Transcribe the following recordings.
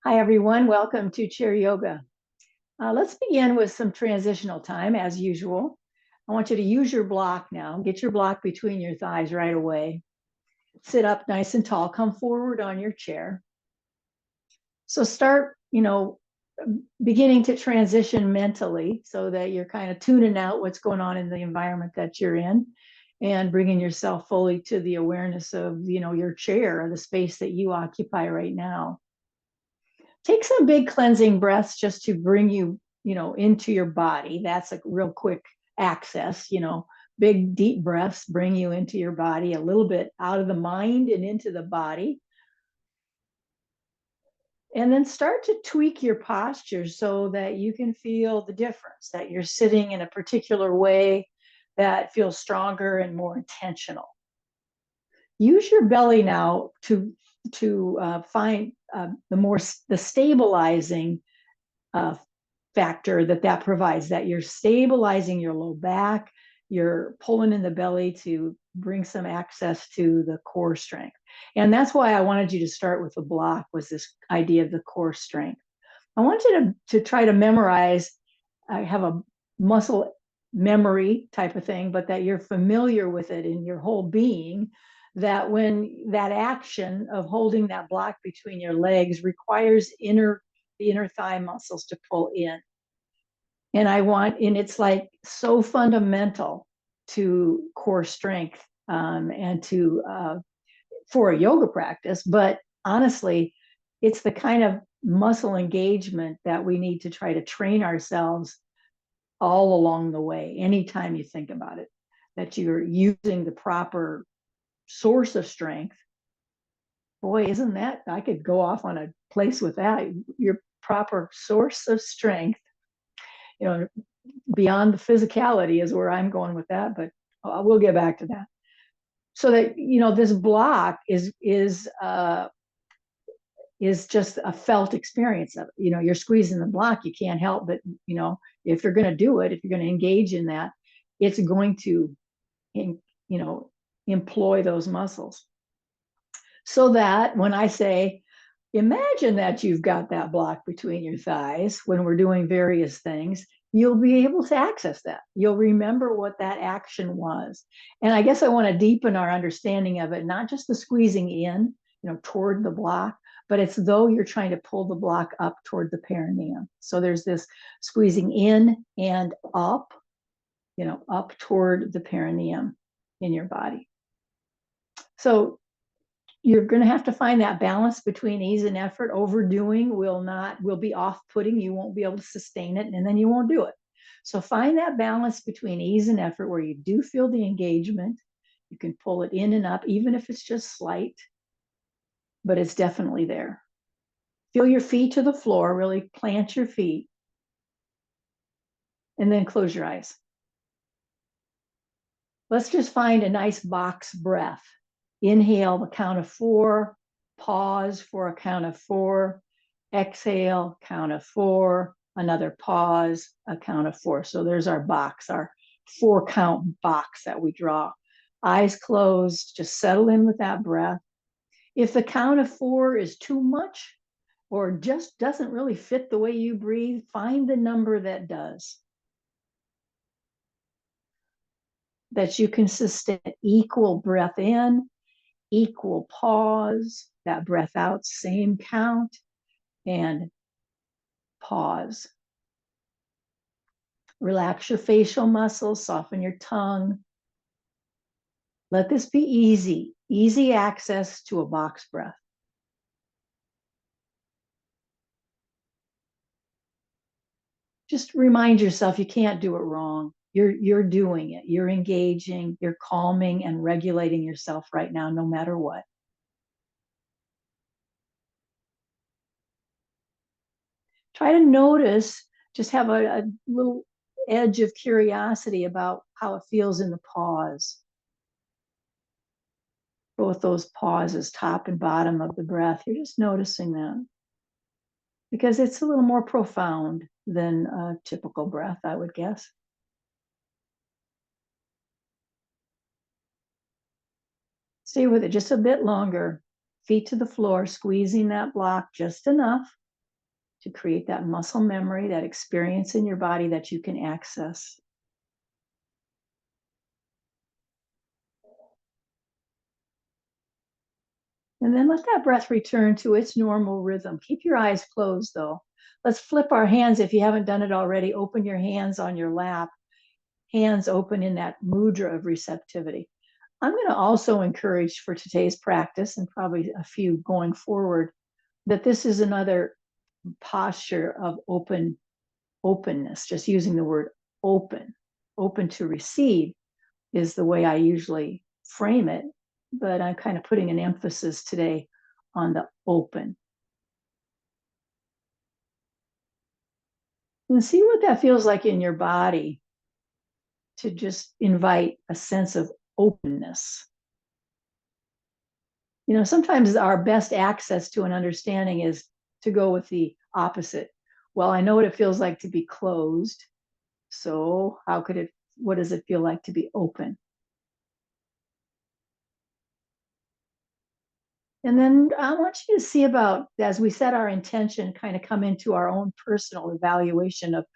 Hi, everyone. Welcome to Chair Yoga. Let's begin with some transitional time as usual. I want you to use your block now. Get your block between your thighs right away. Sit up nice and tall. Come forward on your chair. So start, beginning to transition mentally so that you're kind of tuning out what's going on in the environment that you're in and bringing yourself fully to the awareness of, your chair or the space that you occupy right now. Take some big cleansing breaths just to bring you, into your body. That's a real quick access, big deep breaths bring you into your body, a little bit out of the mind and into the body. And then start to tweak your posture so that you can feel the difference, that you're sitting in a particular way that feels stronger and more intentional. Use your belly now to find the stabilizing factor that provides, that you're stabilizing your low back, you're pulling in the belly to bring some access to the core strength. And that's why I wanted you to start with the block, was this idea of the core strength. I want you to try to memorize. I have a muscle memory type of thing, but that you're familiar with it in your whole being, that when that action of holding that block between your legs requires the inner thigh muscles to pull in. And it's like so fundamental to core strength, and for a yoga practice. But honestly, it's the kind of muscle engagement that we need to try to train ourselves all along the way. Anytime you think about it, that you're using the proper source of strength. Boy, isn't that, I could go off on a place with that. Your proper source of strength, beyond the physicality is where I'm going with that, but we'll get back to that. So that, this block is just a felt experience of it. You're squeezing the block, you can't help but, if you're going to do it, if you're going to engage in that, it's going to, employ those muscles. So that when I say, imagine that you've got that block between your thighs when we're doing various things, you'll be able to access that. You'll remember what that action was. And I guess I want to deepen our understanding of it, not just the squeezing in, toward the block, but it's though you're trying to pull the block up toward the perineum. So there's this squeezing in and up, up toward the perineum in your body. So you're going to have to find that balance between ease and effort. Overdoing will be off-putting. You won't be able to sustain it, and then you won't do it. So find that balance between ease and effort where you do feel the engagement. You can pull it in and up, even if it's just slight, but it's definitely there. Feel your feet to the floor, really plant your feet, and then close your eyes. Let's just find a nice box breath. Inhale, a count of 4, pause for a count of 4, exhale, count of 4, another pause, a count of 4. So there's our box, our 4 count box that we draw. Eyes closed, just settle in with that breath. If the count of 4 is too much or just doesn't really fit the way you breathe, find the number that does. That you can sustain equal breath in, equal pause, that breath out, same count, and pause. Relax your facial muscles, soften your tongue. Let this be easy access to a box breath. Just remind yourself you can't do it wrong. You're doing it. You're engaging, you're calming and regulating yourself right now, no matter what. Try to notice, just have a little edge of curiosity about how it feels in the pause. Both those pauses, top and bottom of the breath, you're just noticing that. Because it's a little more profound than a typical breath, I would guess. Stay with it just a bit longer. Feet to the floor, squeezing that block just enough. to create that muscle memory, that experience in your body that you can access. And then let that breath return to its normal rhythm. Keep your eyes closed though. Let's flip our hands. If you haven't done it already, open your hands on your lap, hands open in that mudra of receptivity. I'm going to also encourage for today's practice and probably a few going forward that this is another posture of openness, just using the word open to receive is the way I usually frame it, but I'm kind of putting an emphasis today on the open. And see what that feels like in your body to just invite a sense of openness. You know, sometimes our best access to an understanding is to go with the opposite. Well, I know what it feels like to be closed. So what does it feel like to be open? And then I want you to see about, as we set our intention, kind of come into our own personal evaluation of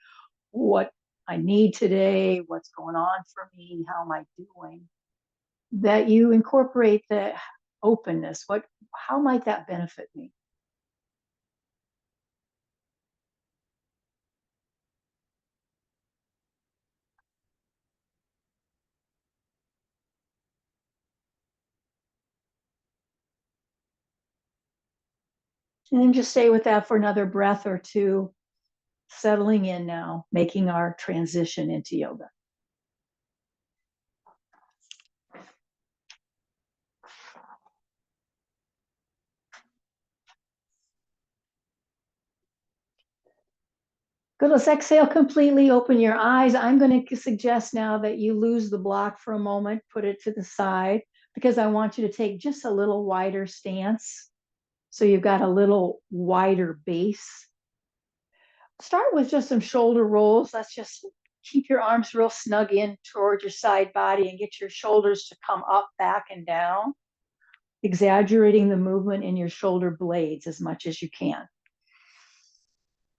what I need today, what's going on for me, how am I doing? That you incorporate the openness. How might that benefit me? And then just stay with that for another breath or two, settling in now, making our transition into yoga. Good. Let's exhale completely. Open your eyes. I'm going to suggest now that you lose the block for a moment, put it to the side, because I want you to take just a little wider stance. So you've got a little wider base. Start with just some shoulder rolls. Let's just keep your arms real snug in toward your side body and get your shoulders to come up, back, and down, exaggerating the movement in your shoulder blades as much as you can.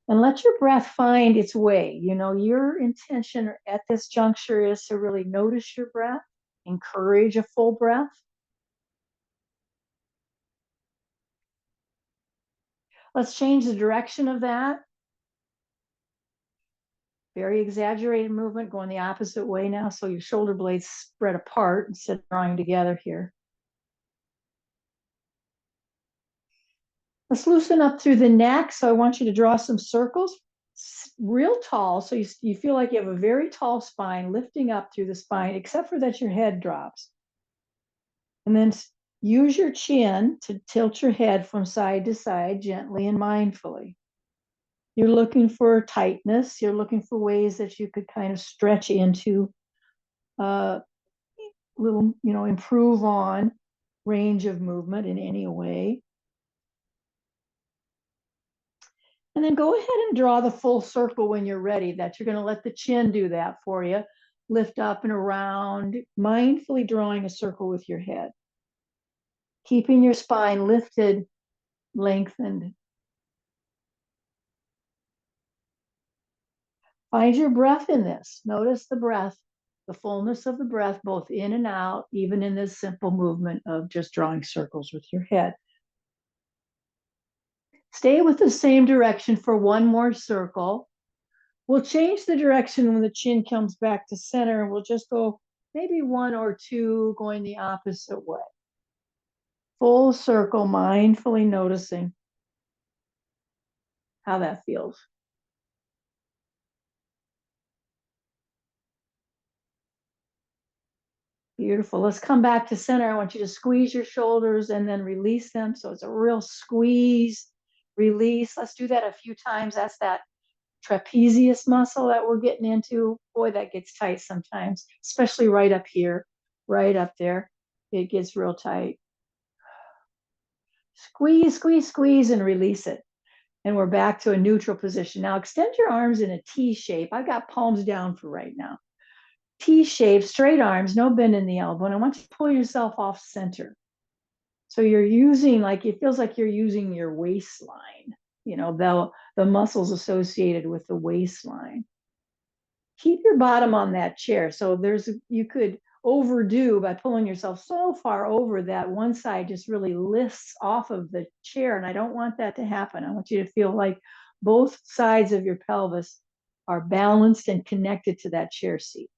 And let your breath find its way. You know, your intention at this juncture is to really notice your breath, encourage a full breath. Let's change the direction of that. Very exaggerated movement, going the opposite way now. So your shoulder blades spread apart instead of drawing together here. Let's loosen up through the neck. So I want you to draw some circles real tall. So you feel like you have a very tall spine lifting up through the spine, except for that your head drops. And then use your chin to tilt your head from side to side gently and mindfully. You're looking for tightness. You're looking for ways that you could kind of stretch into little, improve on range of movement in any way. And then go ahead and draw the full circle when you're ready. That you're going to let the chin do that for you. Lift up and around, mindfully drawing a circle with your head. Keeping your spine lifted, lengthened. Find your breath in this. Notice the breath, the fullness of the breath, both in and out, even in this simple movement of just drawing circles with your head. Stay with the same direction for one more circle. We'll change the direction when the chin comes back to center, and we'll just go maybe one or two going the opposite way. Full circle, mindfully noticing how that feels. Beautiful. Let's come back to center. I want you to squeeze your shoulders and then release them. So it's a real squeeze, release. Let's do that a few times. That's that trapezius muscle that we're getting into. Boy, that gets tight sometimes, especially right up here, right up there. It gets real tight. Squeeze, squeeze, squeeze, and release it. And we're back to a neutral position. Now extend your arms in a T shape. I've got palms down for right now. T shape, straight arms, no bend in the elbow. And I want you to pull yourself off center. So you're using, like, it feels like you're using your waistline. the muscles associated with the waistline. Keep your bottom on that chair. So you could overdo by pulling yourself so far over that one side just really lifts off of the chair. And I don't want that to happen. I want you to feel like both sides of your pelvis are balanced and connected to that chair seat.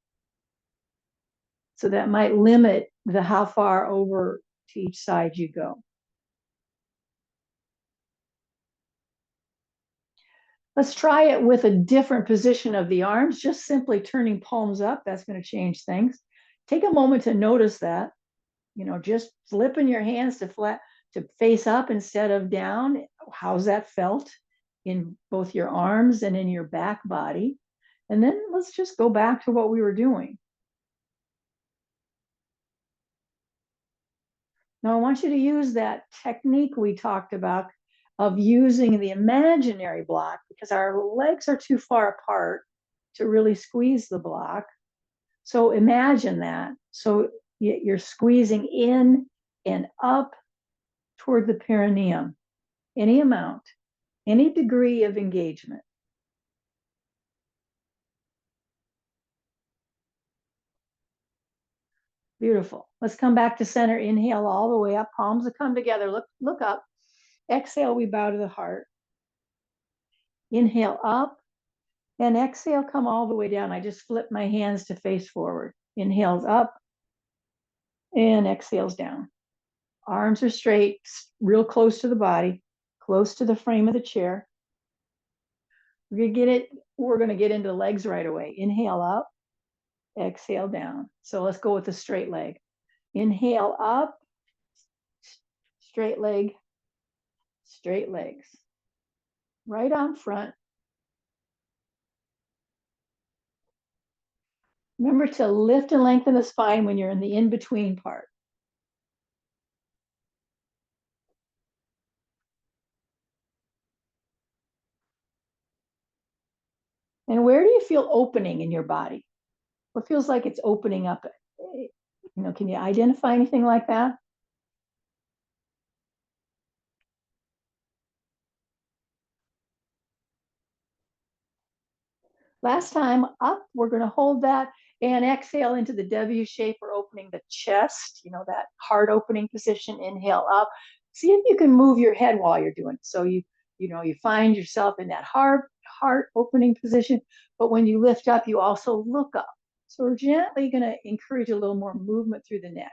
So that might limit how far over to each side you go. Let's try it with a different position of the arms, just simply turning palms up. That's going to change things. Take a moment to notice that, just flipping your hands to face up instead of down. How's that felt in both your arms and in your back body? And then let's just go back to what we were doing. Now, I want you to use that technique we talked about of using the imaginary block, because our legs are too far apart to really squeeze the block. So imagine that. So you're squeezing in and up toward the perineum, any amount, any degree of engagement. Beautiful. Let's come back to center. Inhale all the way up. Palms will come together. Look up. Exhale, we bow to the heart. Inhale up. And exhale, come all the way down. I just flip my hands to face forward. Inhales up and exhales down. Arms are straight, real close to the body, close to the frame of the chair. We're going to get into the legs right away. Inhale up, exhale down. So let's go with the straight leg. Inhale up, straight leg, straight legs. Right on front. Remember to lift and lengthen the spine when you're in the in-between part. And where do you feel opening in your body? What feels like it's opening up? Can you identify anything like that? Last time up, we're going to hold that and exhale into the W shape. We're opening the chest, that heart opening position. Inhale up. See if you can move your head while you're doing it. So you find yourself in that heart opening position, but when you lift up, you also look up. So we're gently going to encourage a little more movement through the neck.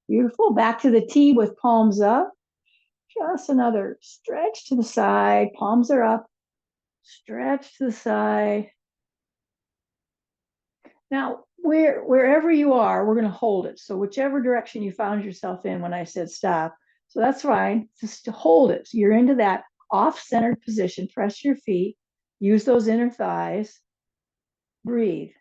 Beautiful. Back to the T with palms up. Just another stretch to the side. Palms are up. Stretch to the side. Now, wherever you are, we're going to hold it. So whichever direction you found yourself in when I said stop. So that's fine. Just to hold it. So you're into that off-centered position. Press your feet. Use those inner thighs. Breathe.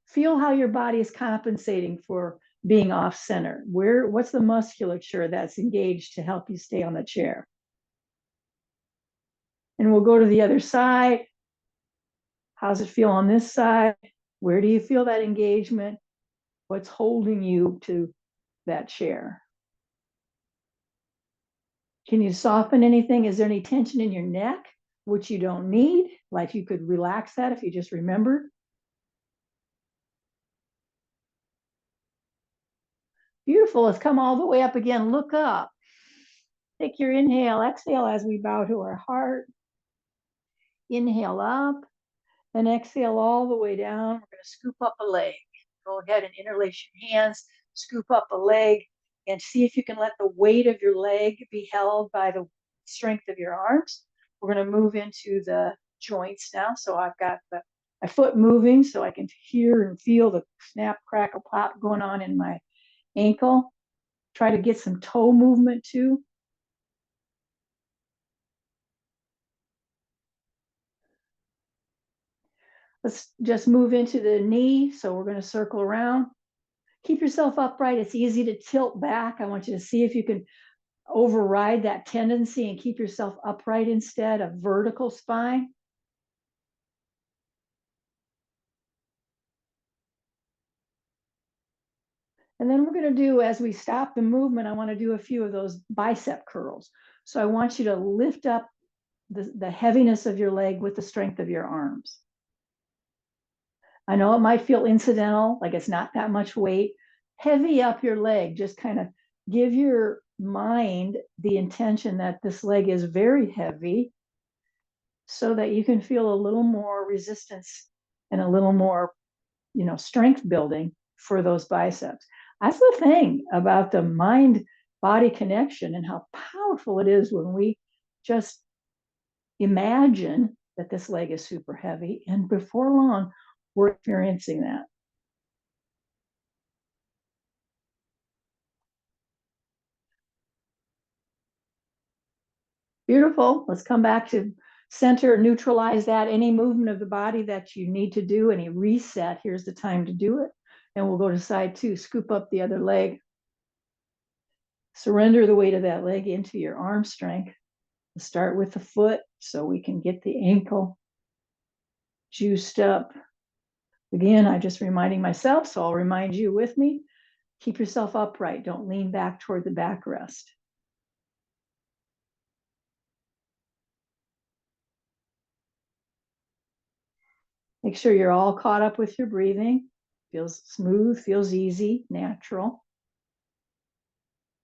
Feel how your body is compensating for being off-center. What's the musculature that's engaged to help you stay on the chair? And we'll go to the other side. How's it feel on this side? Where do you feel that engagement? What's holding you to that chair? Can you soften anything? Is there any tension in your neck, which you don't need? Like you could relax that if you just remember. Beautiful. Let's come all the way up again. Look up. Take your inhale, exhale as we bow to our heart. Inhale up and exhale all the way down. We're going to scoop up a leg. Go ahead and interlace your hands, scoop up a leg, and see if you can let the weight of your leg be held by the strength of your arms. We're going to move into the joints now. So I've got my foot moving so I can hear and feel the snap, crackle, pop going on in my ankle. Try to get some toe movement too. Let's just move into the knee. So we're going to circle around. Keep yourself upright. It's easy to tilt back. I want you to see if you can override that tendency and keep yourself upright instead, a vertical spine. And then we're going to do, as we stop the movement, I want to do a few of those bicep curls. So I want you to lift up the heaviness of your leg with the strength of your arms. I know it might feel incidental, like it's not that much weight. Heavy up your leg, just kind of give your mind the intention that this leg is very heavy so that you can feel a little more resistance and a little more, strength building for those biceps. That's the thing about the mind body connection and how powerful it is when we just imagine that this leg is super heavy, and before long, we're experiencing that. Beautiful. Let's come back to center, neutralize that. Any movement of the body that you need to do, any reset, here's the time to do it. And we'll go to side two, scoop up the other leg. Surrender the weight of that leg into your arm strength. We'll start with the foot so we can get the ankle juiced up. Again, I'm just reminding myself, so I'll remind you with me. Keep yourself upright. Don't lean back toward the backrest. Make sure you're all caught up with your breathing. Feels smooth, feels easy, natural.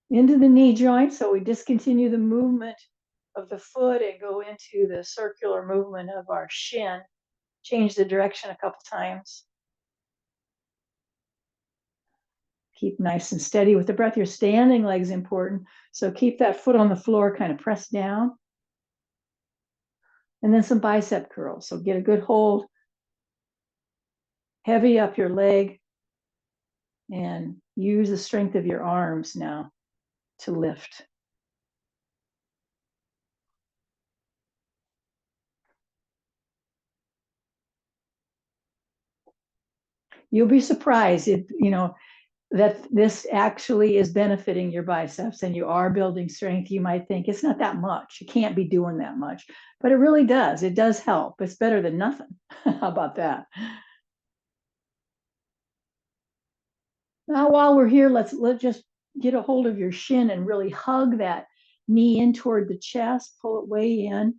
Into the knee joint, so we discontinue the movement of the foot and go into the circular movement of our shin. Change the direction a couple times. Keep nice and steady with the breath. Your standing leg's important, so keep that foot on the floor, kind of pressed down. And then some bicep curls, so get a good hold. Heavy up your leg and use the strength of your arms now to lift. You'll be surprised if, that this actually is benefiting your biceps and you are building strength. You might think it's not that much. You can't be doing that much, but it really does. It does help. It's better than nothing. How about that? Now, while we're here, let's just get a hold of your shin and really hug that knee in toward the chest, pull it way in.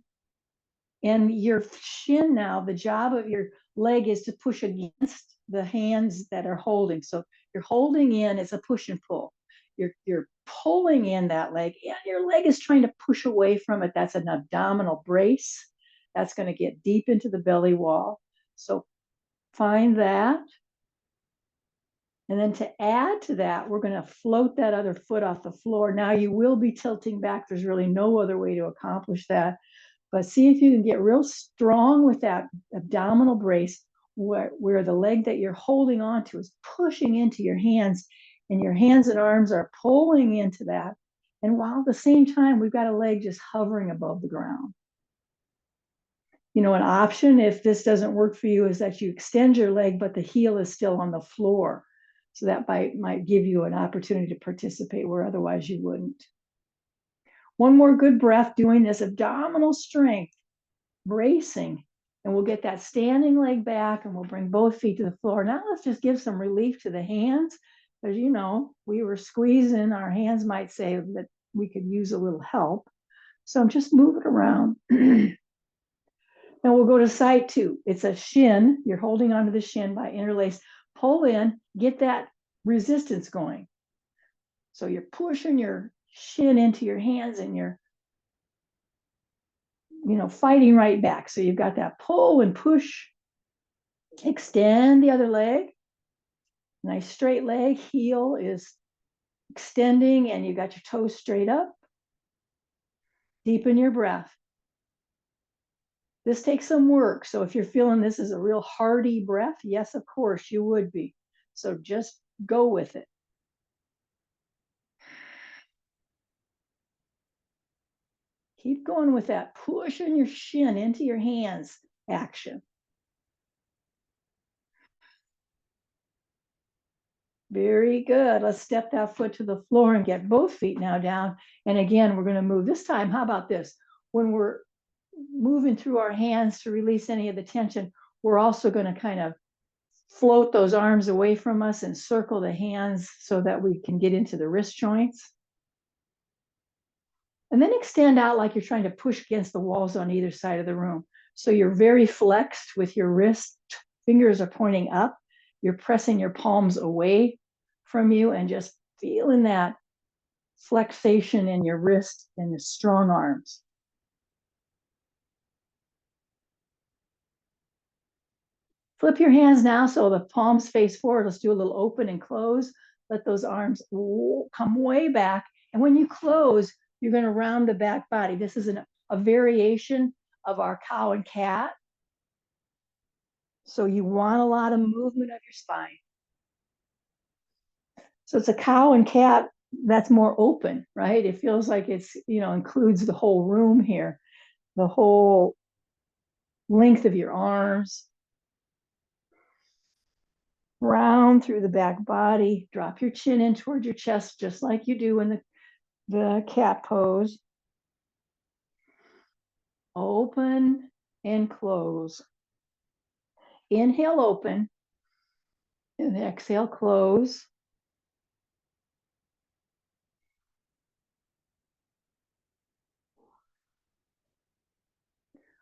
And your shin now, the job of your leg is to push against the hands that are holding. So you're holding in, it's a push and pull. You're pulling in that leg, and your leg is trying to push away from it. That's an abdominal brace. That's going to get deep into the belly wall. So find that. And then to add to that, we're going to float that other foot off the floor. Now you will be tilting back. There's really no other way to accomplish that. But see if you can get real strong with that abdominal brace where the leg that you're holding on to is pushing into your hands, and your hands and arms are pulling into that. And while at the same time, we've got a leg just hovering above the ground. An option, if this doesn't work for you, is that you extend your leg, but the heel is still on the floor. So that might give you an opportunity to participate where otherwise you wouldn't. One more good breath doing this abdominal strength, bracing, and we'll get that standing leg back and we'll bring both feet to the floor. Now let's just give some relief to the hands, because we were squeezing. Our hands might say that we could use a little help. So just move it around. And we'll go to side two. It's a shin. You're holding onto the shin by interlace. Pull in, get that resistance going. So you're pushing your shin into your hands and you're fighting right back. So you've got that pull and push. Extend the other leg. Nice straight leg. Heel is extending and you got your toes straight up. Deepen your breath. This takes some work. So if you're feeling this is a real hearty breath, yes, of course you would be. So just go with it. Keep going with that. Pushing your shin into your hands action. Very good. Let's step that foot to the floor and get both feet now down. And again, we're going to move this time. How about this? When we're moving through our hands to release any of the tension, we're also going to kind of float those arms away from us and circle the hands so that we can get into the wrist joints. And then extend out like you're trying to push against the walls on either side of the room. So you're very flexed with your wrist, fingers are pointing up. You're pressing your palms away from you and just feeling that flexation in your wrist and the strong arms. Flip your hands now so the palms face forward. Let's do a little open and close. Let those arms come way back. And when you close, you're going to round the back body. This is a variation of our cow and cat. So you want a lot of movement of your spine. So it's a cow and cat that's more open, right? It feels like it's, includes the whole room here, the whole length of your arms. Round through the back body. Drop your chin in toward your chest, just like you do in the cat pose. Open and close. Inhale, open, and exhale, close.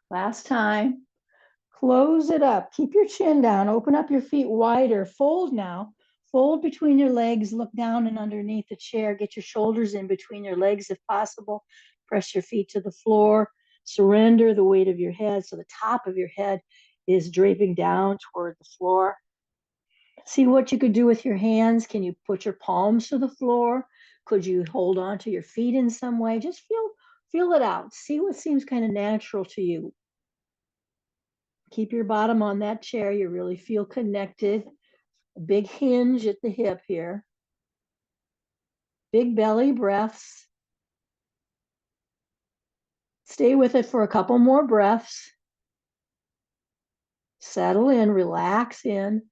Last time. Close it up. Keep your chin down. Open up your feet wider. Fold now. Fold between your legs. Look down and underneath the chair. Get your shoulders in between your legs if possible. Press your feet to the floor. Surrender the weight of your head so the top of your head is draping down toward the floor. See what you could do with your hands. Can you put your palms to the floor? Could you hold on to your feet in some way? Just feel it out. See what seems kind of natural to you. Keep your bottom on that chair. You really feel connected. A big hinge at the hip here. Big belly breaths. Stay with it for a couple more breaths. Settle in, relax in.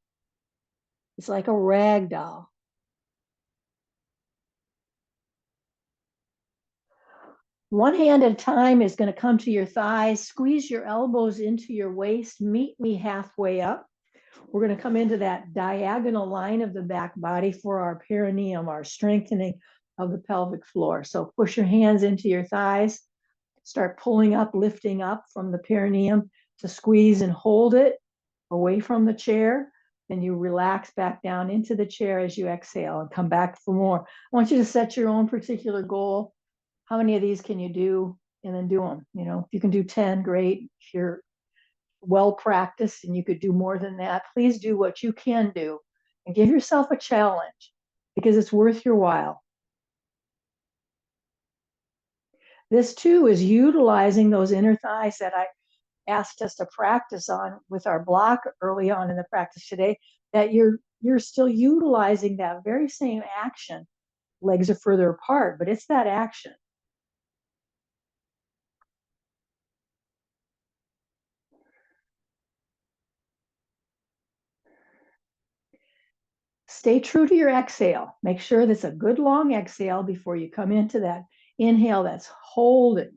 It's like a rag doll. One hand at a time is going to come to your thighs. Squeeze your elbows into your waist. Meet me halfway up. We're going to come into that diagonal line of the back body for our perineum, our strengthening of the pelvic floor. So push your hands into your thighs. Start pulling up, lifting up from the perineum to squeeze and hold it away from the chair. Then you relax back down into the chair as you exhale and come back for more. I want you to set your own particular goal. How many of these can you do? And then do them. If you can do 10, great. If you're well practiced and you could do more than that, please do what you can do and give yourself a challenge because it's worth your while. This too is utilizing those inner thighs that I asked us to practice on with our block early on in the practice today, that you're still utilizing that very same action. Legs are further apart, but it's that action. Stay true to your exhale. Make sure that's a good long exhale before you come into that inhale that's holding.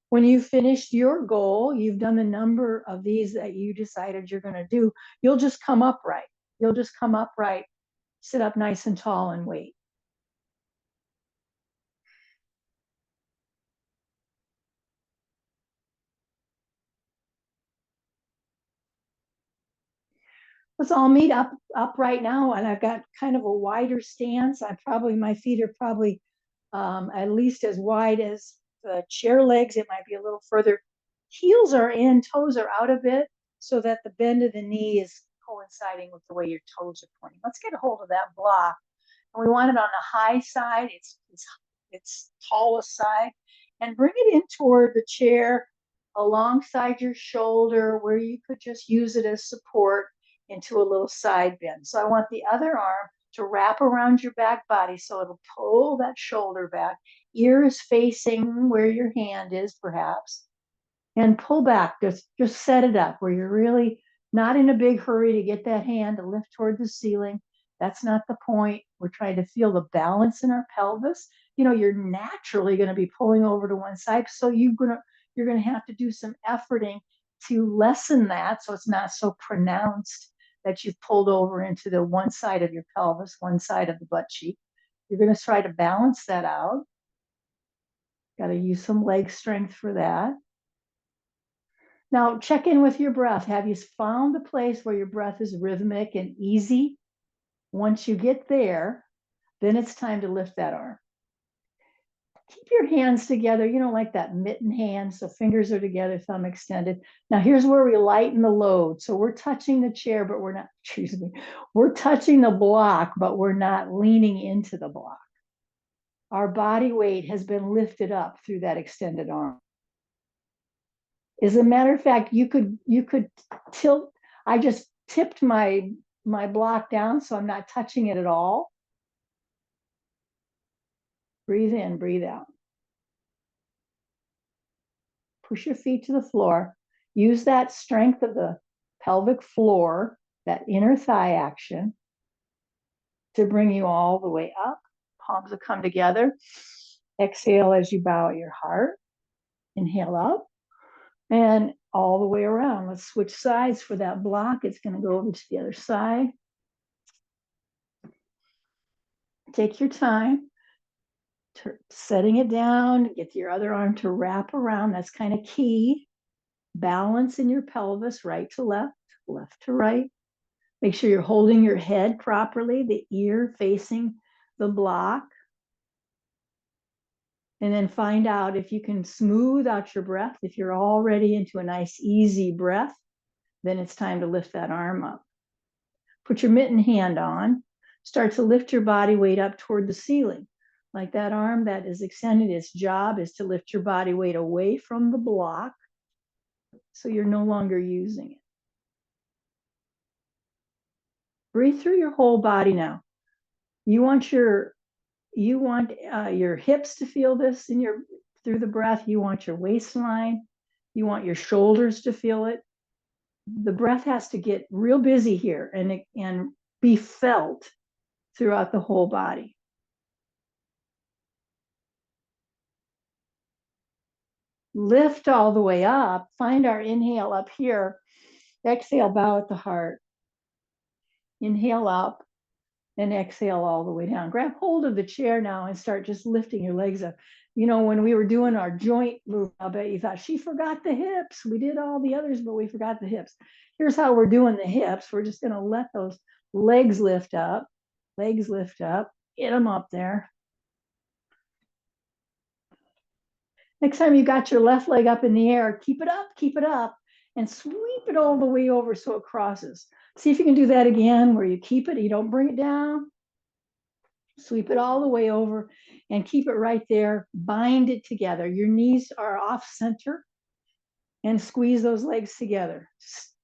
When you've finished your goal, you've done the number of these that you decided you're going to do, you'll just come upright. You'll just come upright, sit up nice and tall and wait. Let's all meet up right now. And I've got kind of a wider stance. My feet are probably at least as wide as the chair legs. It might be a little further. Heels are in, toes are out a bit so that the bend of the knee is coinciding with the way your toes are pointing. Let's get a hold of that block. And we want it on the high side, its tallest side, and bring it in toward the chair alongside your shoulder where you could just use it as support into a little side bend. So I want the other arm to wrap around your back body so it'll pull that shoulder back. Ear is facing where your hand is, perhaps. and pull back. Just set it up where you're really not in a big hurry to get that hand to lift toward the ceiling. That's not the point. We're trying to feel the balance in our pelvis. You know, you're naturally going to be pulling over to one side, so you're going to have to do some efforting to lessen that so it's not so pronounced that you've pulled over into the one side of your pelvis, one side of the butt cheek. You're going to try to balance that out. Got to use some leg strength for that. Now, check in with your breath. Have you found a place where your breath is rhythmic and easy? Once you get there, then it's time to lift that arm. Keep your hands together, you know, like that mitten hand. So fingers are together, thumb extended. Now, here's where we lighten the load. So we're touching the chair, but we're not, excuse me, we're touching the block, but we're not leaning into the block. Our body weight has been lifted up through that extended arm. As a matter of fact, you could tilt. I just tipped my block down so I'm not touching it at all. Breathe in, breathe out. Push your feet to the floor. Use that strength of the pelvic floor, that inner thigh action, to bring you all the way up. Palms will come together. Exhale as you bow at your heart. Inhale up. And all the way around. Let's switch sides for that block. It's going to go over to the other side. Take your time, setting it down. Get your other arm to wrap around. That's kind of key. Balance in your pelvis, right to left, left to right. Make sure you're holding your head properly, the ear facing the block. And then find out if you can smooth out your breath. If you're already into a nice, easy breath, then it's time to lift that arm up. Put your mitten hand on. Start to lift your body weight up toward the ceiling. Like that arm that is extended, its job is to lift your body weight away from the block so you're no longer using it. Breathe through your whole body now. You want your hips to feel this through the breath. You want your waistline. You want your shoulders to feel it. The breath has to get real busy here and be felt throughout the whole body. Lift all the way up. Find our inhale up here. Exhale, bow at the heart. Inhale up and exhale all the way down. Grab hold of the chair now and start just lifting your legs up. You know, when we were doing our joint move, I bet you thought, she forgot the hips. We did all the others, but we forgot the hips. Here's how we're doing the hips. We're just going to let those legs lift up. Legs lift up. Get them up there. Next time you got your left leg up in the air, keep it up, and sweep it all the way over so it crosses. See if you can do that again, where you keep it, you don't bring it down. Sweep it all the way over and keep it right there. Bind it together. Your knees are off center and squeeze those legs together.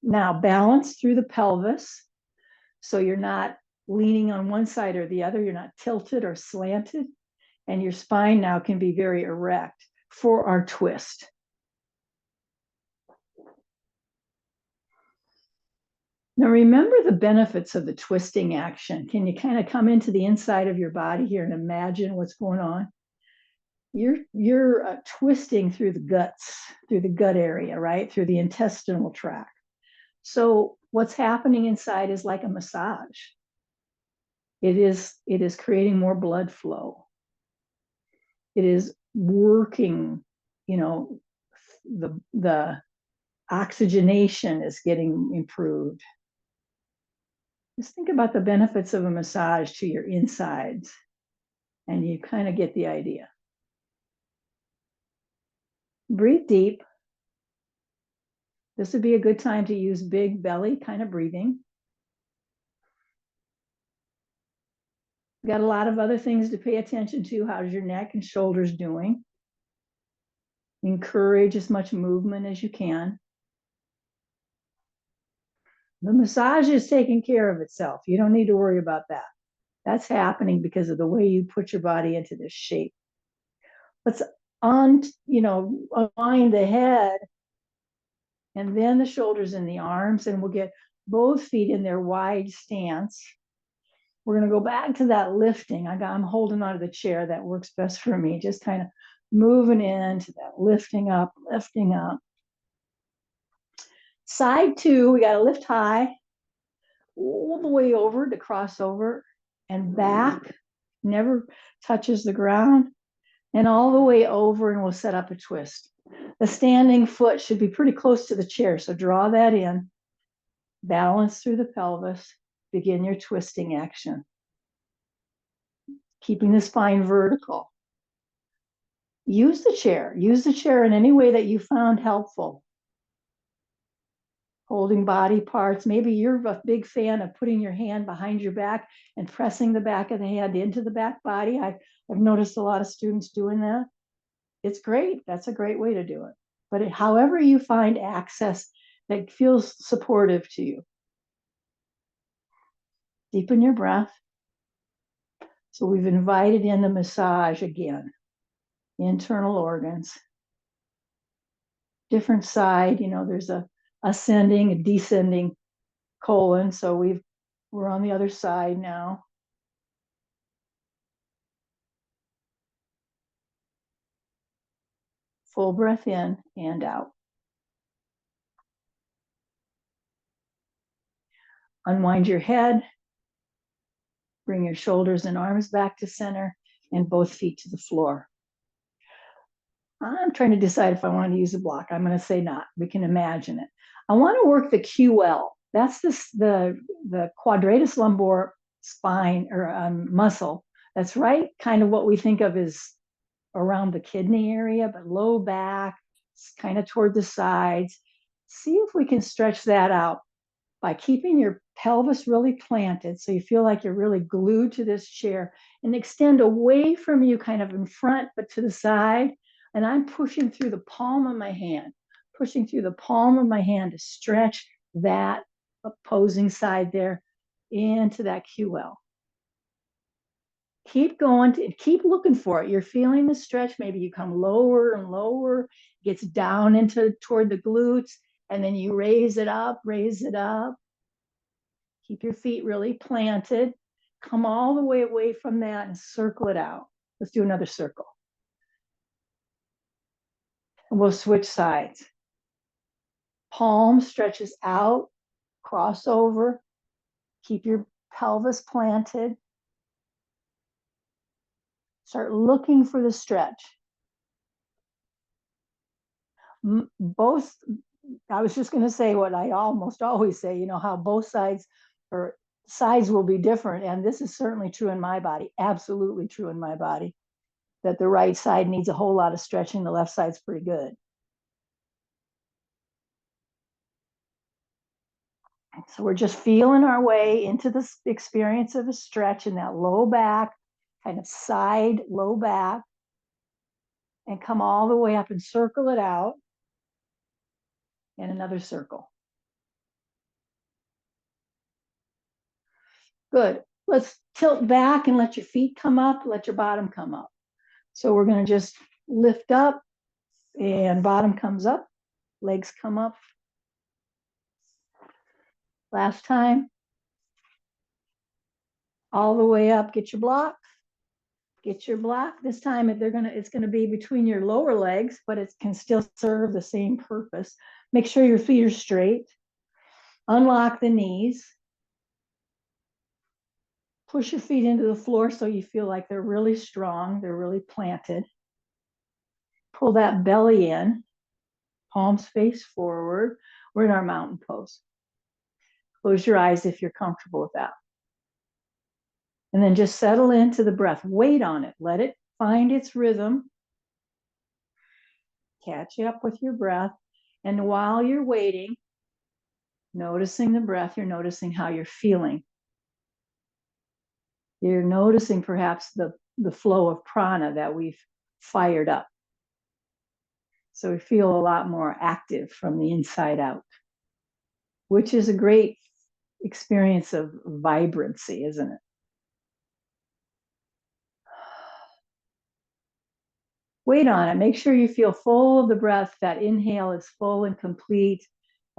Now balance through the pelvis so you're not leaning on one side or the other. You're not tilted or slanted. And your spine now can be very erect for our twist. Now remember the benefits of the twisting action. Can you kind of come into the inside of your body here and imagine what's going on? You're twisting through the guts, through the gut area, right? Through the intestinal tract. So what's happening inside is like a massage. It is creating more blood flow. It is working, you know, the oxygenation is getting improved. Just think about the benefits of a massage to your insides, and you kind of get the idea. Breathe deep. This would be a good time to use big belly kind of breathing. Got a lot of other things to pay attention to. How's your neck and shoulders doing? Encourage as much movement as you can. The massage is taking care of itself. You don't need to worry about that. That's happening because of the way you put your body into this shape. Let's align the head and then the shoulders and the arms, and we'll get both feet in their wide stance. We're going to go back to that lifting. I'm holding onto the chair. That works best for me. Just kind of moving into that lifting up, lifting up. Side two, we got to lift high, all the way over to cross over and back, never touches the ground, and all the way over, and we'll set up a twist. The standing foot should be pretty close to the chair, so draw that in, balance through the pelvis, begin your twisting action. Keeping the spine vertical. Use the chair in any way that you found helpful. Holding body parts. Maybe you're a big fan of putting your hand behind your back and pressing the back of the hand into the back body. I've noticed a lot of students doing that. It's great. That's a great way to do it. But however you find access that feels supportive to you. Deepen your breath. So we've invited in the massage again. Internal organs. Different side, there's a ascending, a descending colon. So we're on the other side now. Full breath in and out. Unwind your head. Bring your shoulders and arms back to center and both feet to the floor. I'm trying to decide if I want to use a block. I'm going to say not. We can imagine it. I want to work the QL. That's the quadratus lumbar spine or muscle. That's right, kind of what we think of as around the kidney area, but low back, kind of toward the sides. See if we can stretch that out by keeping your pelvis really planted so you feel like you're really glued to this chair, and extend away from you, kind of in front, but to the side. And I'm pushing through the palm of my hand, to stretch that opposing side there into that QL. Keep going, keep looking for it. You're feeling the stretch. Maybe you come lower and lower, gets down toward the glutes, and then you raise it up. Keep your feet really planted. Come all the way away from that and circle it out. Let's do another circle. And we'll switch sides. Palm stretches out, cross over. Keep your pelvis planted. Start looking for the stretch. Both, I was just going to say what I almost always say, how both sides or sides will be different. And this is certainly true in my body, absolutely true in my body, that the right side needs a whole lot of stretching. The left side's pretty good. So we're just feeling our way into this experience of a stretch in that low back, kind of side low back, and come all the way up and circle it out. And another circle. Good. Let's tilt back and let your feet come up, let your bottom come up. So we're going to just lift up and bottom comes up, legs come up. Last time. All the way up, get your block. Get your block. This time it's going to be between your lower legs, but it can still serve the same purpose. Make sure your feet are straight. Unlock the knees. Push your feet into the floor so you feel like they're really strong, they're really planted. Pull that belly in, palms face forward. We're in our mountain pose. Close your eyes if you're comfortable with that. And then just settle into the breath. Wait on it. Let it find its rhythm. Catch up with your breath. And while you're waiting, noticing the breath, you're noticing how you're feeling. You're noticing perhaps the flow of prana that we've fired up. So we feel a lot more active from the inside out, which is a great experience of vibrancy, isn't it? Wait on it. Make sure you feel full of the breath. That inhale is full and complete.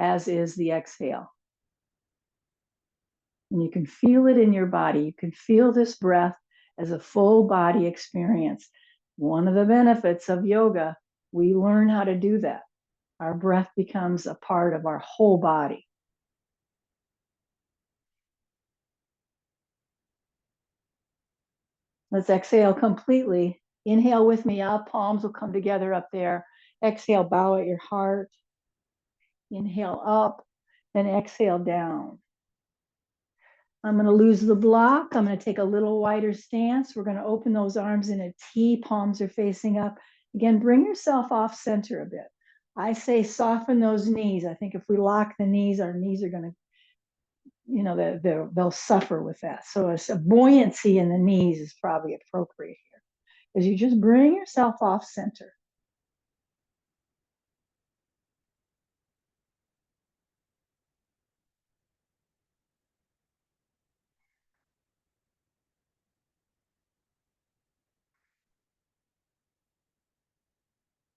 as is the exhale. And you can feel it in your body. You can feel this breath as a full body experience. One of the benefits of yoga, we learn how to do that. Our breath becomes a part of our whole body. Let's exhale completely. Inhale with me up, palms will come together up there. Exhale, bow at your heart. Inhale up, then exhale down. I'm going to lose the block. I'm going to take a little wider stance. We're going to open those arms in a T. Palms are facing up. Again, bring yourself off center a bit. I say soften those knees. I think if we lock the knees, our knees are going to, they'll suffer with that. So a buoyancy in the knees is probably appropriate here. As you just bring yourself off center.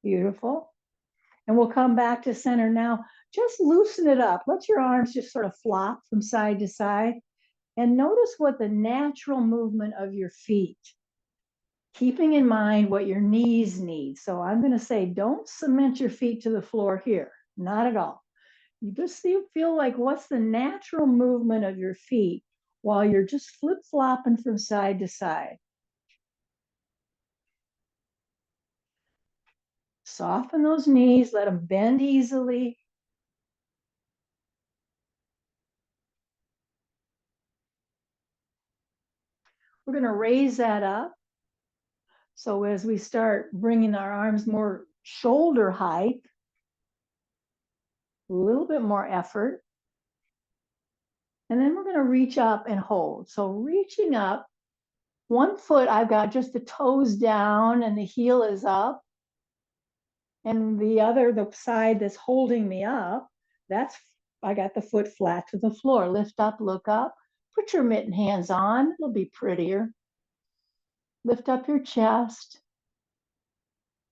Beautiful. And we'll come back to center now. Just loosen it up. Let your arms just sort of flop from side to side. And notice what the natural movement of your feet, keeping in mind what your knees need. So I'm going to say, don't cement your feet to the floor here. Not at all. You just feel like what's the natural movement of your feet while you're just flip-flopping from side to side. Soften those knees, let them bend easily. We're going to raise that up. So as we start bringing our arms more shoulder height, a little bit more effort. And then we're going to reach up and hold. So reaching up, one foot, I've got just the toes down and the heel is up. And the side that's holding me up, I got the foot flat to the floor. Lift up, look up. Put your mitten hands on. It'll be prettier. Lift up your chest.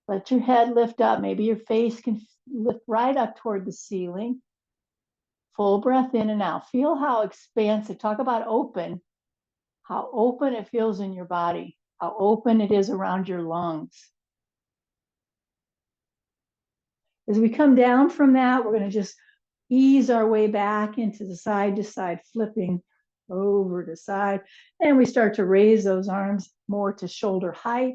Let your head lift up. Maybe your face can lift right up toward the ceiling. Full breath in and out. Feel how expansive. Talk about open. How open it feels in your body. How open it is around your lungs. As we come down from that, we're going to just ease our way back into the side to side, flipping over to side. And we start to raise those arms more to shoulder height.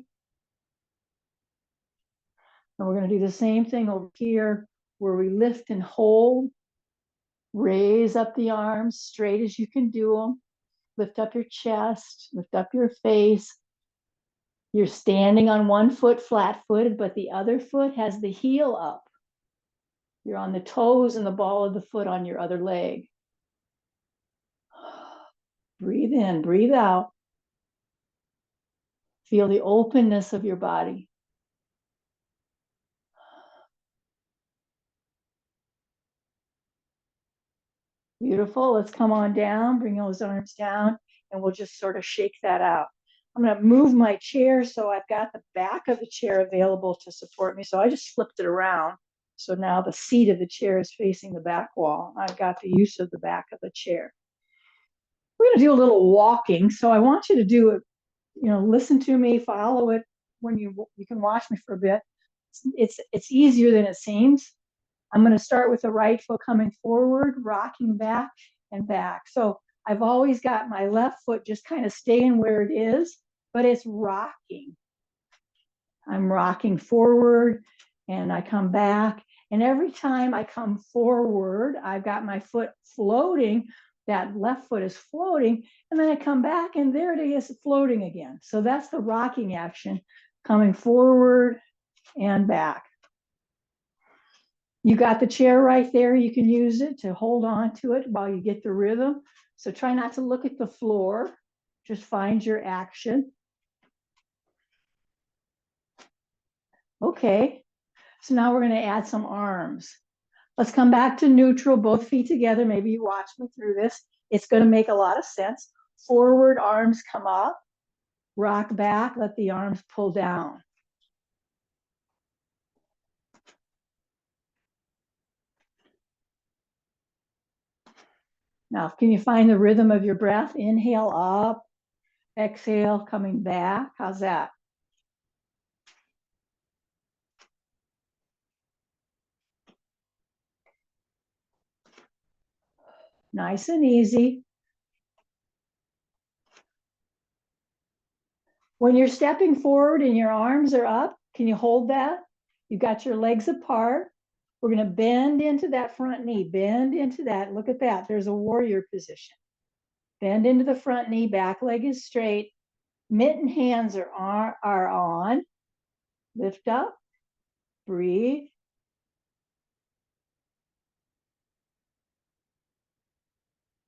And we're going to do the same thing over here where we lift and hold. Raise up the arms straight as you can do them. Lift up your chest, lift up your face. You're standing on one foot flat-footed, but the other foot has the heel up. You're on the toes and the ball of the foot on your other leg. Breathe in, breathe out. Feel the openness of your body. Beautiful. Let's come on down, bring those arms down, and we'll just sort of shake that out. I'm going to move my chair so I've got the back of the chair available to support me. So I just flipped it around. So now the seat of the chair is facing the back wall. I've got the use of the back of the chair. We're going to do a little walking. So I want you to do it, listen to me, follow it. When you can watch me for a bit. It's easier than it seems. I'm going to start with the right foot coming forward, rocking back and back. So I've always got my left foot just kind of staying where it is, but it's rocking. I'm rocking forward and I come back. And every time I come forward, I've got my foot floating. That left foot is floating. And then I come back and there it is floating again. So that's the rocking action, coming forward and back. You got the chair right there. You can use it to hold on to it while you get the rhythm. So try not to look at the floor. Just find your action. Okay. So now we're going to add some arms. Let's come back to neutral, both feet together. Maybe you watch me through this. It's going to make a lot of sense. Forward, arms come up. Rock back, let the arms pull down. Now, can you find the rhythm of your breath? Inhale up, exhale, coming back. How's that? Nice and easy. When you're stepping forward and your arms are up, can you hold that? You've got your legs apart. We're going to bend into that front knee, bend into that. Look at that. There's a warrior position. Bend into the front knee, back leg is straight. Mitten hands are on. Lift up, breathe.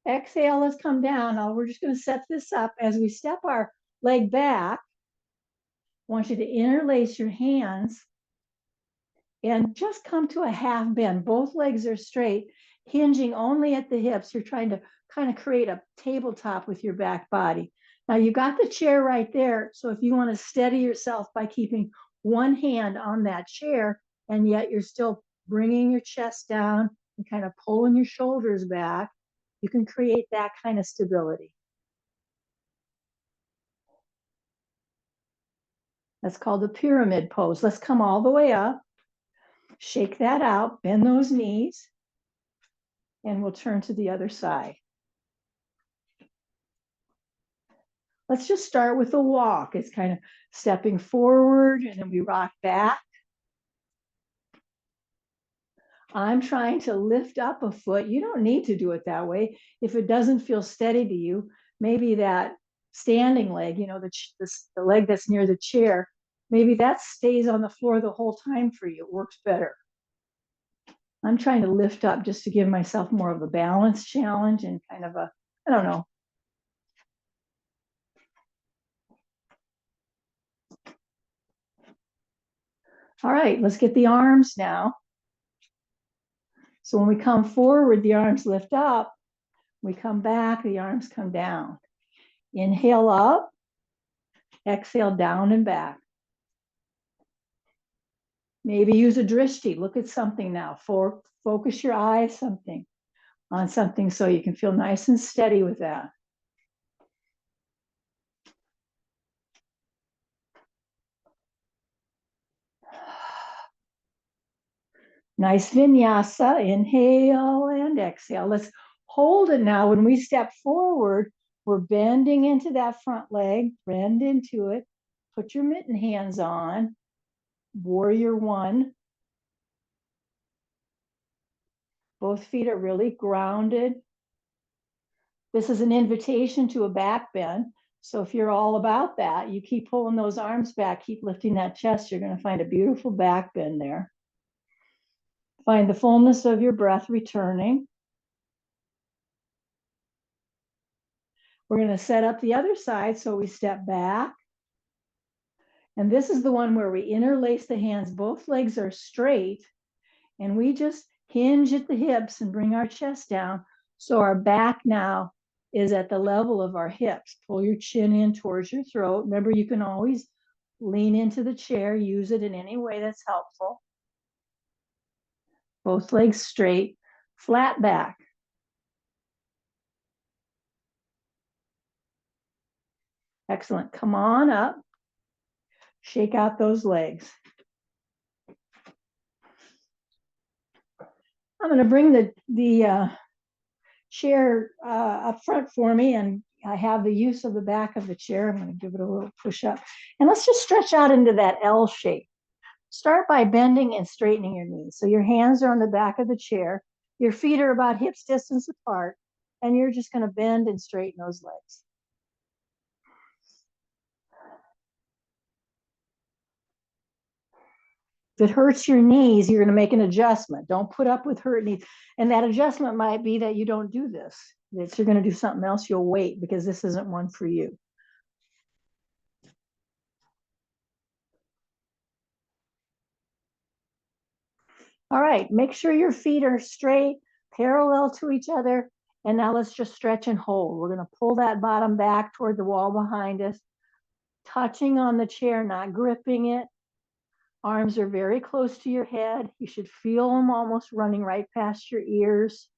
Exhale, let's come down. Now we're just going to set this up as we step our leg back. I want you to interlace your hands and just come to a half bend. Both legs are straight, hinging only at the hips. You're trying to kind of create a tabletop with your back body. Now you got the chair right there. So if you want to steady yourself by keeping one hand on that chair, and yet you're still bringing your chest down and kind of pulling your shoulders back, you can create that kind of stability. That's called the pyramid pose. Let's come all the way up. Shake that out, bend those knees, and we'll turn to the other side. Let's just start with a walk. It's kind of stepping forward and then we rock back. I'm trying to lift up a foot. You don't need to do it that way. If it doesn't feel steady to you, maybe that standing leg, you know, the leg that's near the chair, maybe that stays on the floor the whole time for you. It works better. I'm trying to lift up just to give myself more of a balance challenge and kind of a, I don't know. All right, let's get the arms now. So when we come forward, the arms lift up. We come back, the arms come down. Inhale up, exhale down and back. Maybe use a drishti. Look at something now. Focus your eyes on something so you can feel nice and steady with that. Nice vinyasa. Inhale and exhale. Let's hold it now. When we step forward, we're bending into that front leg. Bend into it. Put your mitten hands on. Warrior one. Both feet are really grounded. This is an invitation to a back bend. So if you're all about that, you keep pulling those arms back, keep lifting that chest, you're going to find a beautiful back bend there. Find the fullness of your breath returning. We're going to set up the other side. So we step back. And this is the one where we interlace the hands. Both legs are straight. And we just hinge at the hips and bring our chest down. So our back now is at the level of our hips. Pull your chin in towards your throat. Remember, you can always lean into the chair, use it in any way that's helpful. Both legs straight, flat back. Excellent. Come on up. Shake out those legs. I'm going to bring the chair up front for me, and I have the use of the back of the chair. I'm going to give it a little push up. And let's just stretch out into that L shape. Start by bending and straightening your knees. So your hands are on the back of the chair. Your feet are about hips distance apart, and you're just going to bend and straighten those legs. If it hurts your knees, you're going to make an adjustment. Don't put up with hurt knees. And that adjustment might be that you don't do this. That you're going to do something else, you'll wait because this isn't one for you. All right, make sure your feet are straight, parallel to each other. And now let's just stretch and hold. We're going to pull that bottom back toward the wall behind us, touching on the chair, not gripping it. Arms are very close to your head. You should feel them almost running right past your ears.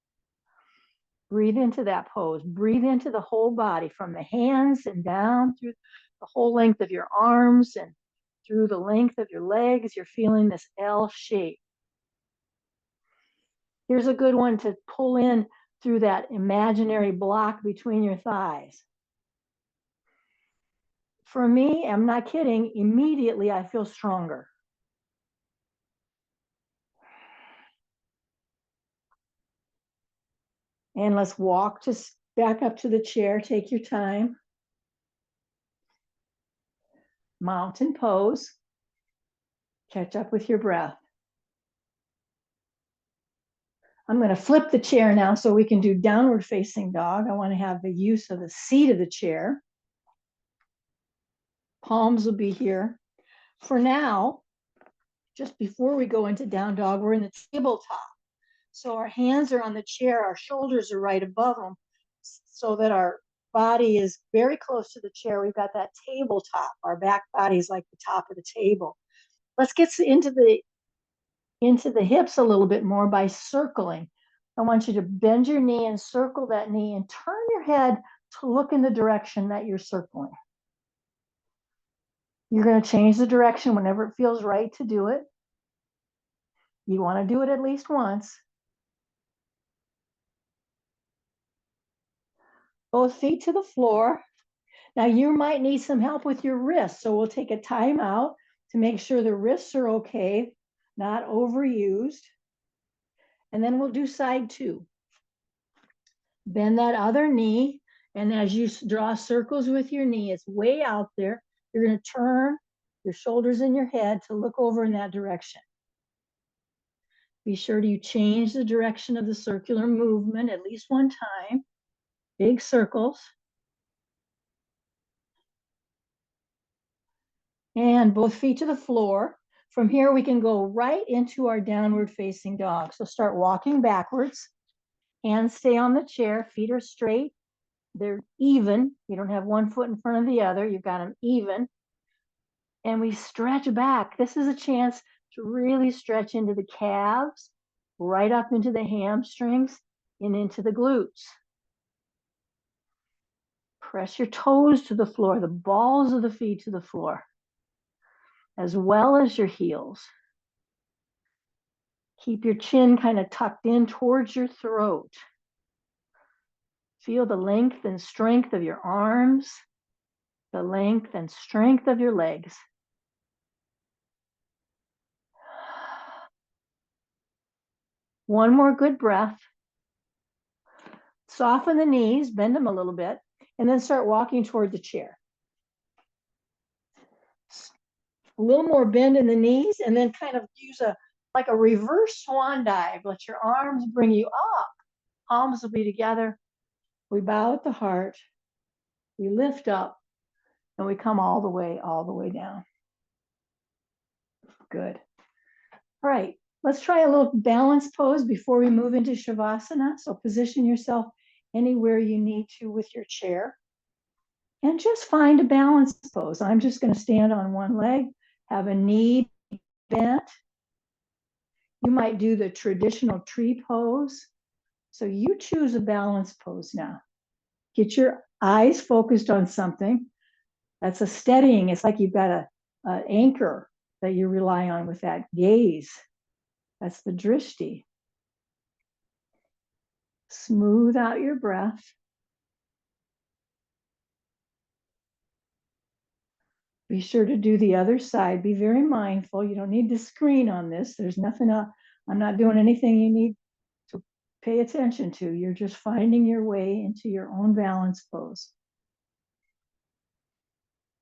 Breathe into that pose. Breathe into the whole body from the hands and down through the whole length of your arms and through the length of your legs. You're feeling this L shape. Here's a good one to pull in through that imaginary block between your thighs. For me, I'm not kidding, immediately I feel stronger. And let's walk just back up to the chair. Take your time. Mountain pose. Catch up with your breath. I'm going to flip the chair now so we can do downward facing dog. I want to have the use of the seat of the chair. Palms will be here. For now, just before we go into down dog, we're in the tabletop. So our hands are on the chair, our shoulders are right above them, so that our body is very close to the chair. We've got that tabletop. Our back body is like the top of the table. Let's get into the hips a little bit more by circling. I want you to bend your knee and circle that knee and turn your head to look in the direction that you're circling. You're going to change the direction whenever it feels right to do it. You want to do it at least once. Both feet to the floor. Now you might need some help with your wrists, so we'll take a time out to make sure the wrists are okay, not overused. And then we'll do side two. Bend that other knee, and as you draw circles with your knee, it's way out there. You're going to turn your shoulders and your head to look over in that direction. Be sure to change the direction of the circular movement at least one time. Big circles. And both feet to the floor. From here, we can go right into our downward facing dog. So start walking backwards. Hands stay on the chair. Feet are straight. They're even. You don't have one foot in front of the other. You've got them even. And we stretch back. This is a chance to really stretch into the calves, right up into the hamstrings, and into the glutes. Press your toes to the floor, the balls of the feet to the floor, as well as your heels. Keep your chin kind of tucked in towards your throat. Feel the length and strength of your arms, the length and strength of your legs. One more good breath. Soften the knees, bend them a little bit, and then start walking toward the chair. A little more bend in the knees, and then kind of use like a reverse swan dive. Let your arms bring you up. Palms will be together. We bow at the heart. We lift up, and we come all the way down. Good. All right, let's try a little balance pose before we move into Shavasana. So position yourself anywhere you need to with your chair. And just find a balance pose. I'm just going to stand on one leg, have a knee bent. You might do the traditional tree pose. So you choose a balance pose now. Get your eyes focused on something. That's a steadying. It's like you've got an anchor that you rely on with that gaze. That's the drishti. Smooth out your breath. Be sure to do the other side. Be very mindful. You don't need to screen on this. There's nothing else. I'm not doing anything you need to pay attention to. You're just finding your way into your own balance pose.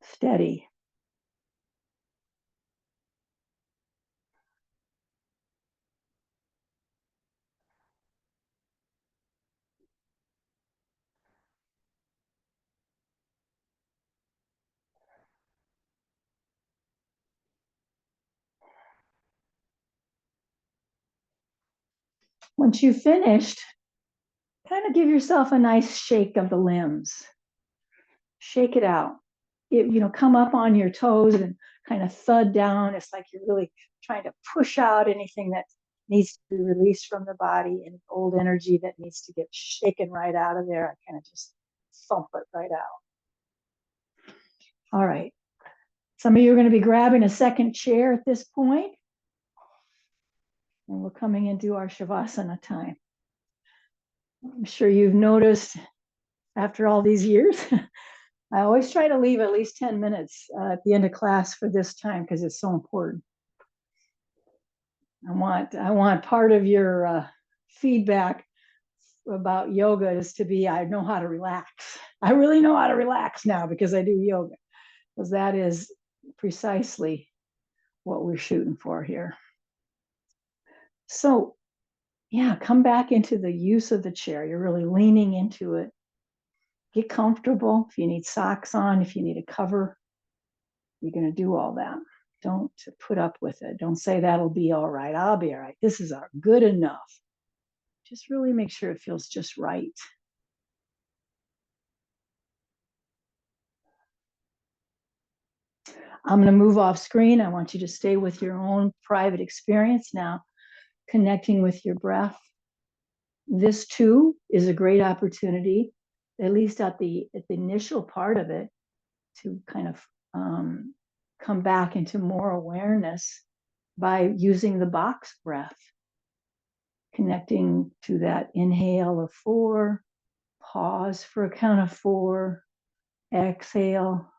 Steady. Once you've finished, kind of give yourself a nice shake of the limbs. Shake it out. Come up on your toes and kind of thud down. It's like you're really trying to push out anything that's needs to be released from the body, and old energy that needs to get shaken right out of there. I kind of just thump it right out. All right. Some of you are going to be grabbing a second chair at this point, and we're coming into our Shavasana time. I'm sure you've noticed after all these years, I always try to leave at least 10 minutes at the end of class for this time because it's so important. I want part of your feedback about yoga is to be, I know how to relax. I really know how to relax now because I do yoga, because that is precisely what we're shooting for here. So yeah, come back into the use of the chair. You're really leaning into it. Get comfortable. If you need socks on, if you need a cover, you're going to do all that. Don't put up with it. Don't say that'll be all right. I'll be all right. This is good enough. Just really make sure it feels just right. I'm going to move off screen. I want you to stay with your own private experience now, connecting with your breath. This too is a great opportunity, at least at the initial part of it, to kind of come back into more awareness by using the box breath, connecting to that inhale of 4, pause for a count of 4, exhale,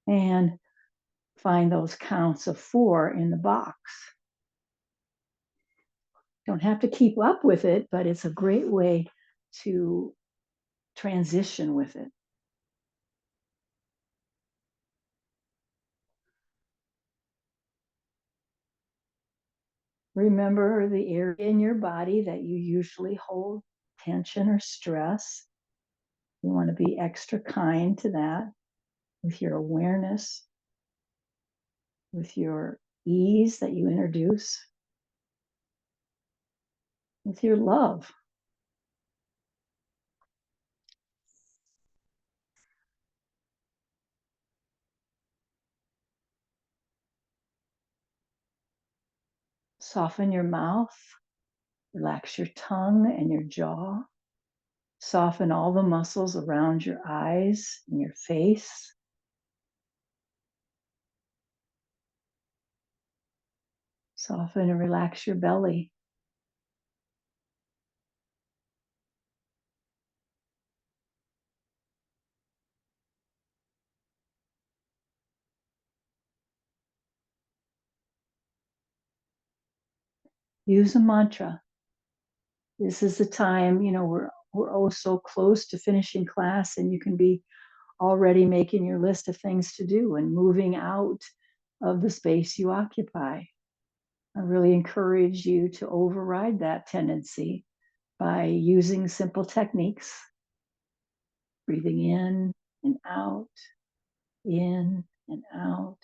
and find those counts of 4 in the box. Don't have to keep up with it, but it's a great way to transition with it. Remember the area in your body that you usually hold tension or stress. You want to be extra kind to that with your awareness, with your ease that you introduce, with your love. Soften your mouth, relax your tongue and your jaw. Soften all the muscles around your eyes and your face. Soften and relax your belly. Use a mantra. This is the time, we're oh so close to finishing class, and you can be already making your list of things to do and moving out of the space you occupy. I really encourage you to override that tendency by using simple techniques, breathing in and out, in and out.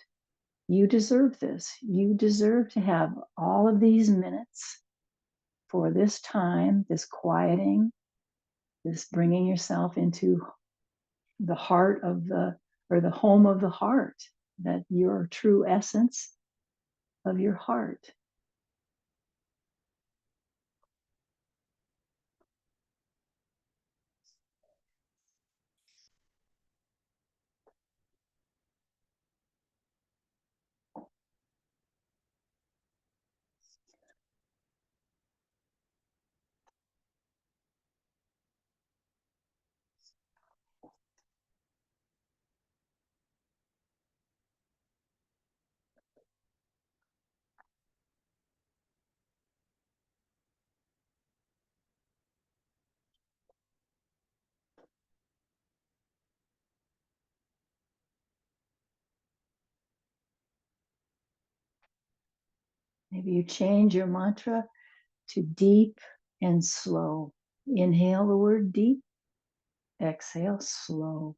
You deserve this. You deserve to have all of these minutes for this time, this quieting, this bringing yourself into the heart of the home of the heart, that your true essence of your heart. Maybe you change your mantra to deep and slow. Inhale the word deep, exhale slow.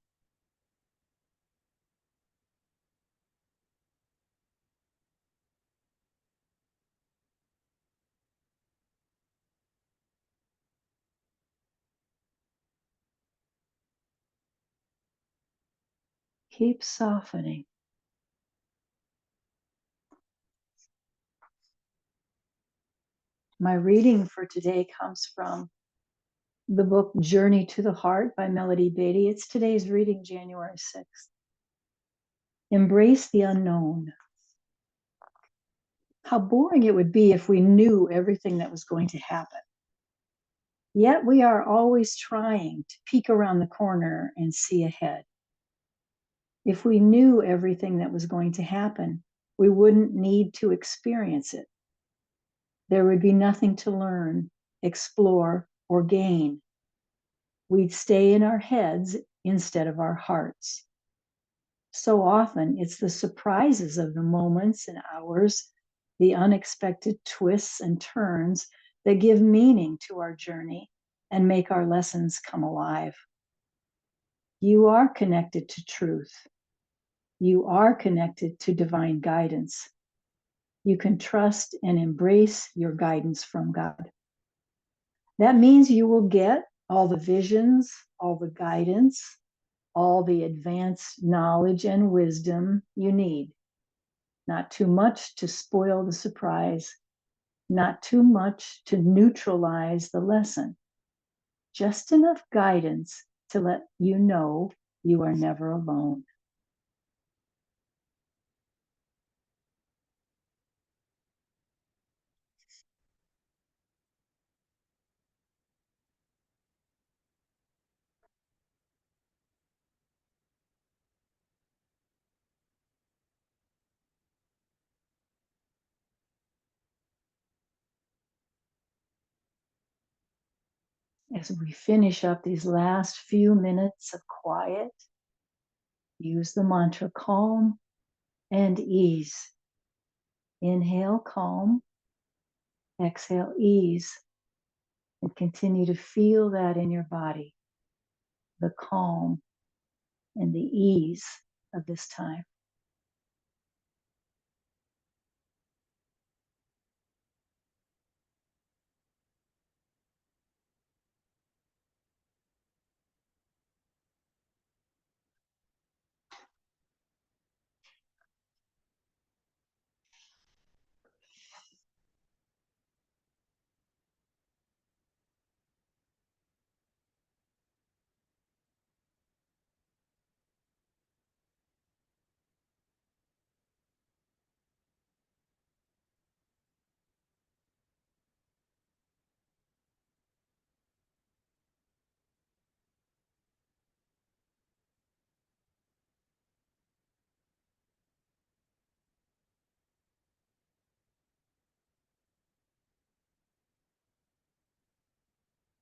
Keep softening. My reading for today comes from the book Journey to the Heart by Melody Beattie. It's today's reading, January 6th. Embrace the unknown. How boring it would be if we knew everything that was going to happen. Yet we are always trying to peek around the corner and see ahead. If we knew everything that was going to happen, we wouldn't need to experience it. There would be nothing to learn, explore, or gain. We'd stay in our heads instead of our hearts. So often it's the surprises of the moments and hours, the unexpected twists and turns that give meaning to our journey and make our lessons come alive. You are connected to truth. You are connected to divine guidance. You can trust and embrace your guidance from God. That means you will get all the visions, all the guidance, all the advanced knowledge and wisdom you need. Not too much to spoil the surprise, not too much to neutralize the lesson. Just enough guidance to let you know you are never alone. As we finish up these last few minutes of quiet, use the mantra calm and ease. Inhale, calm. Exhale, ease. And continue to feel that in your body, the calm and the ease of this time.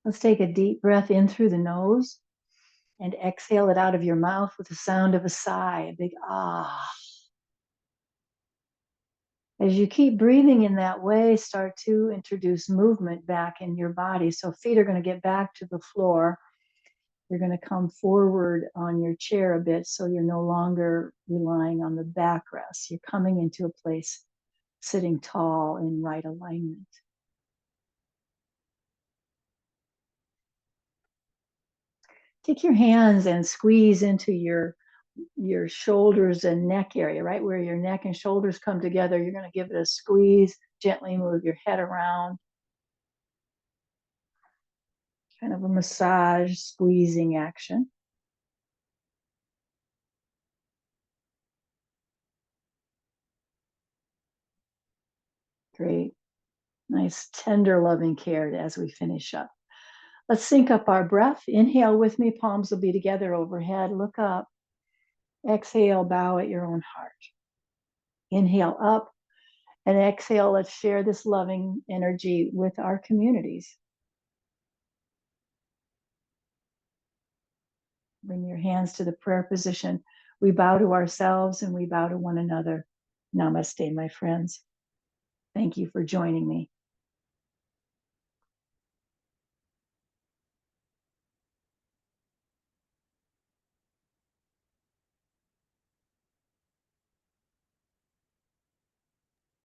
Let's take a deep breath in through the nose and exhale it out of your mouth with the sound of a sigh, a big ah. As you keep breathing in that way, start to introduce movement back in your body. So feet are going to get back to the floor. You're going to come forward on your chair a bit so you're no longer relying on the backrest. You're coming into a place sitting tall in right alignment. Take your hands and squeeze into your shoulders and neck area, right where your neck and shoulders come together. You're going to give it a squeeze, gently move your head around. Kind of a massage, squeezing action. Great. Nice, tender, loving care as we finish up. Let's sync up our breath. Inhale with me, palms will be together overhead. Look up. Exhale, bow at your own heart. Inhale up and exhale. Let's share this loving energy with our communities. Bring your hands to the prayer position. We bow to ourselves and we bow to one another. Namaste, my friends. Thank you for joining me.